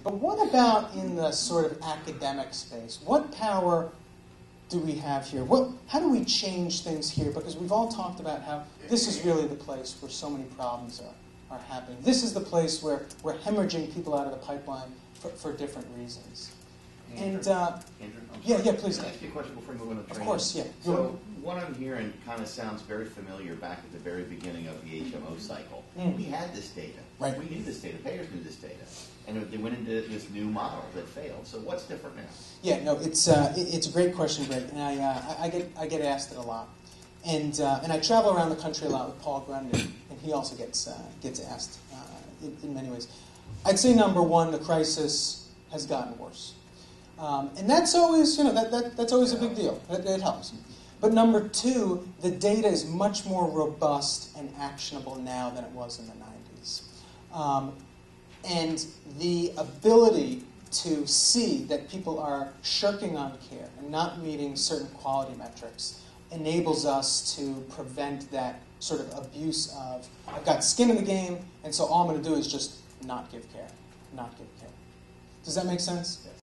But what about in the sort of academic space? What power do we have here? How do we change things here? Because we've all talked about how this is really the place where so many problems are happening. This is the place where we're hemorrhaging people out of the pipeline for different reasons. Andrew, yeah, please. Can I ask you a question before we move on to training? Of course, yeah. So what I'm hearing kind of sounds very familiar back at the very beginning of the HMO cycle. We had this data. Right. We knew this data. Payers knew this data. And they went into this new model that failed. So what's different now? Yeah, no, it's a great question, Greg, and I get asked it a lot. And I travel around the country a lot with Paul Grundy, and he also gets asked in many ways. I'd say number one, the crisis has gotten worse. And that's always, that's always a big deal. It helps. But number two, the data is much more robust and actionable now than it was in the 90s. And the ability to see that people are shirking on care and not meeting certain quality metrics enables us to prevent that sort of abuse of, I've got skin in the game, and so all I'm going to do is just not give care. Not give care. Does that make sense? Yes.